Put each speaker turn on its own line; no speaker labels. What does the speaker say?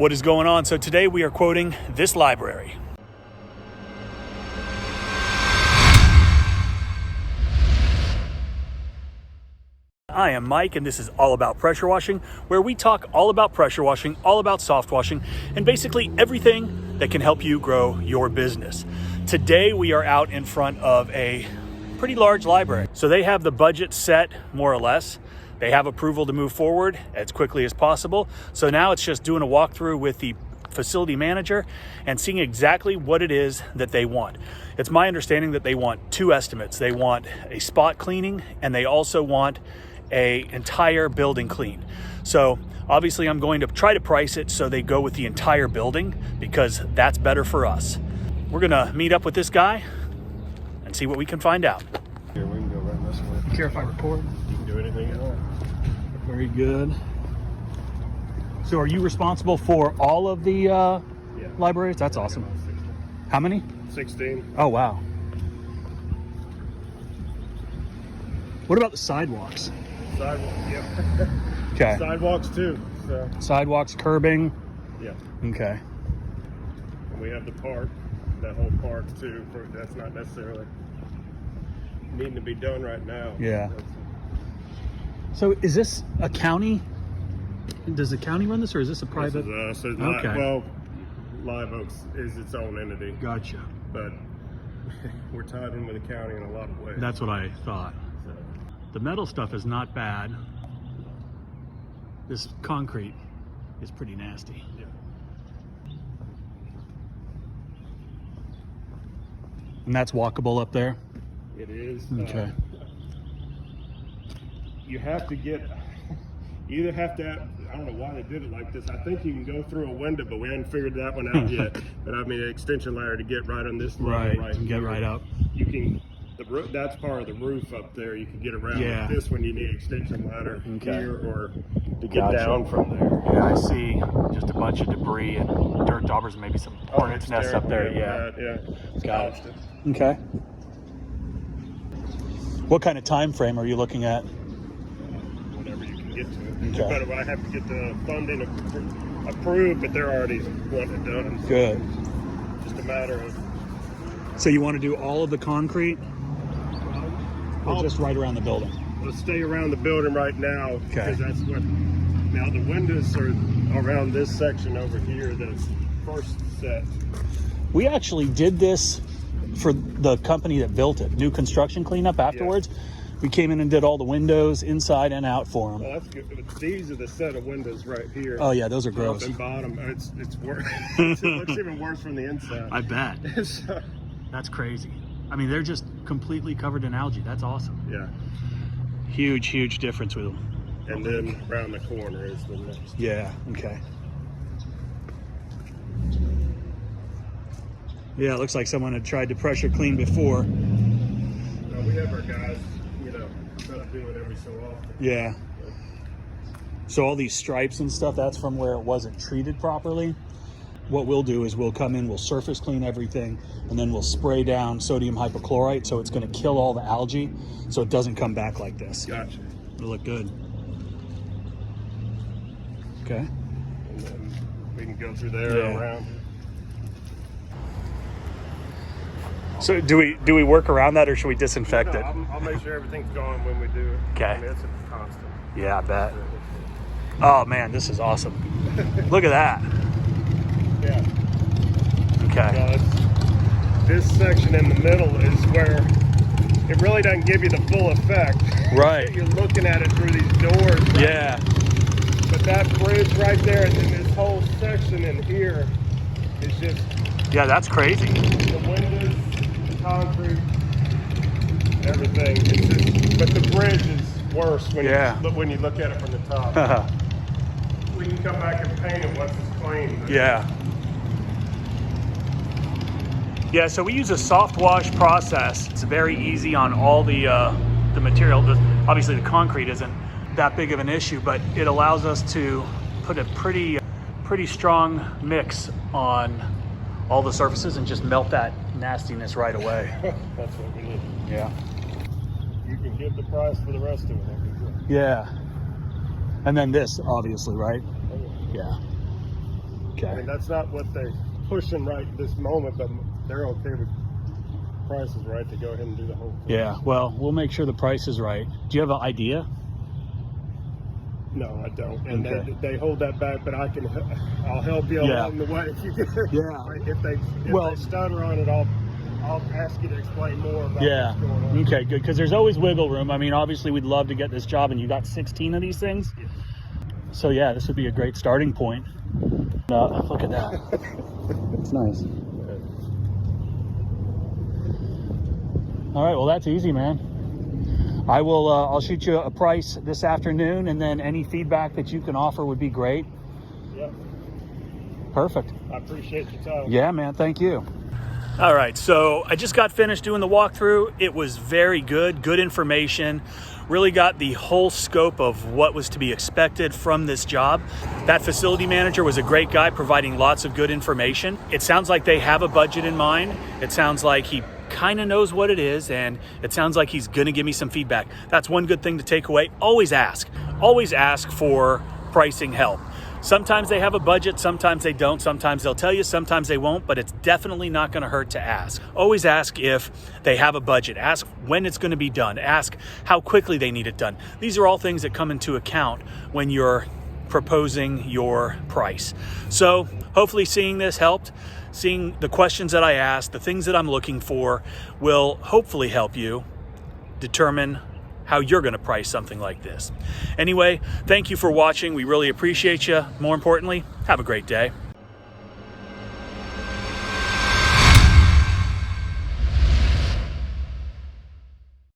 What is going on? So today we are quoting this library. I am Mike, and this is All About Pressure Washing, where we talk all about pressure washing, all about soft washing, and basically everything that can help you grow your business. Today we are out in front of a pretty large library. So they have the budget set, more or less. They have approval to move forward as quickly as possible. So now it's just doing a walkthrough with the facility manager and seeing exactly what it is that they want. It's my understanding that they want two estimates. They want a spot cleaning, and they also want a entire building clean. So obviously I'm going to try to price it so they go with the entire building, because that's better for us. We're gonna meet up with this guy and see what we can find out.
Here, we can go right this way.
Care if I record?
You can do anything you want.
Very good. So are you responsible for all of the libraries? That's awesome. How many?
16.
Oh, wow. What about the sidewalks?
Sidewalks, yep.
Okay.
Sidewalks too. So
Sidewalks, curbing.
yeah.
Okay.
And we have the park, that whole park too. That's not necessarily needing to be done right now.
Yeah. So is this a county? Does the county run this, or is this a private?
This is us.
Okay.
Well, Live Oaks is its own entity,
Gotcha.
but we're tied in with the county in a lot of ways.
That's what I thought.
So,
The metal stuff is not bad. This concrete is pretty nasty.
yeah.
And that's walkable up there?
It is.
Okay.
You have to get, you either have to, I don't know why they did it like this. I think you can go through a window, but we haven't figured that one out yet. But I mean, an extension ladder to get right on this line.
Right, and get right up.
You can, that's part of the roof up there. You can get around.
Yeah.
With this one, you need an extension ladder
Okay.
here or to get
Gotcha.
down from there.
Yeah, I see just a bunch of debris and dirt daubers, maybe some hornets
it's
nests up there.
terrible.
Yeah.
It's
Got it.
constant.
Okay. What kind of time frame are you looking at?
Whatever you can get to it.
Okay.
But I have to get the funding approved, but they're already wanting it done. So
Good.
just a matter of
So you want to do all of the concrete, or
I'll
just right around the building?
Let's stay around the building right now,
Okay.
because that's what. Now the windows are around this section over here. The first set.
We actually did this for the company that built it. New construction cleanup afterwards. We came in and did all the windows inside and out for them.
Well, that's good. But these are the set of windows right here.
Oh yeah, those are
Top
gross.
and bottom. It's worse. It looks even worse from the inside.
I bet.
So,
That's crazy. I mean, they're just completely covered in algae. That's awesome.
yeah.
Huge, huge difference with them.
And then around the corner is the next.
Yeah, okay. Yeah, it looks like someone had tried to pressure clean before.
Now, we have our guys, try to do it every so often.
Yeah. So all these stripes and stuff, that's from where it wasn't treated properly. What we'll do is we'll come in, we'll surface clean everything, and then we'll spray down sodium hypochlorite, so it's going to kill all the algae, so it doesn't come back like this.
Gotcha.
It'll look good. Okay.
And then we can go through there
Yeah.
around.
So do we work around that, or should we disinfect it?
I'll make sure everything's going when we do it.
Okay.
I mean, it's a constant.
Yeah, I bet. Oh man, this is awesome. Look at that.
Yeah.
Okay.
This section in the middle is where it really doesn't give you the full effect.
Right.
You're looking at it through these doors. Right?
Yeah.
But that bridge right there and then this whole section in here is just
Yeah, that's crazy.
the windows, the concrete, everything. It's just, but the bridge is worse when you look at it from the top. We can come back and paint it once it's clean.
Yeah. Yeah, so we use a soft wash process. It's very easy on all the material. Obviously the concrete isn't that big of an issue, but it allows us to put a pretty strong mix on all the surfaces and just melt that nastiness right away.
That's what we need.
Yeah.
You can give the price for the rest of it. That'd be good.
Yeah. And then this, obviously, right? Yeah. Okay.
I mean, that's not what they're pushing right this moment, but they're okay with prices, right, to go ahead and do the whole thing.
Yeah, well, we'll make sure the price is right. Do you have an idea?
No, I don't, and
Okay.
they hold that back, but I'll help you along the way if you get.
Yeah.
If they stutter on it, I'll ask you to explain more about
Yeah.
what's going on.
Okay, good, because there's always wiggle room. I mean, obviously, we'd love to get this job, and you got 16 of these things.
Yeah.
So yeah, this would be a great starting point. Look at that. It's nice. All right, well, that's easy, man. I will. I'll shoot you a price this afternoon, and then any feedback that you can offer would be great.
Yep.
Perfect.
I appreciate your time.
Yeah, man. Thank you. All right, so I just got finished doing the walkthrough. It was very good information. Really got the whole scope of what was to be expected from this job. That facility manager was a great guy, providing lots of good information. It sounds like they have a budget in mind. It sounds like he kind of knows what it is, and it sounds like he's gonna give me some feedback. That's one good thing to take away. Always ask for pricing help. Sometimes they have a budget, sometimes they don't, sometimes they'll tell you, sometimes they won't, but it's definitely not gonna hurt to ask. Always ask if they have a budget. Ask when it's gonna be done. Ask how quickly they need it done. These are all things that come into account when you're proposing your price. So hopefully seeing this helped. Seeing the questions that I asked, the things that I'm looking for will hopefully help you determine how you're going to price something like this. Anyway, thank you for watching. We really appreciate you. More importantly, have a great day.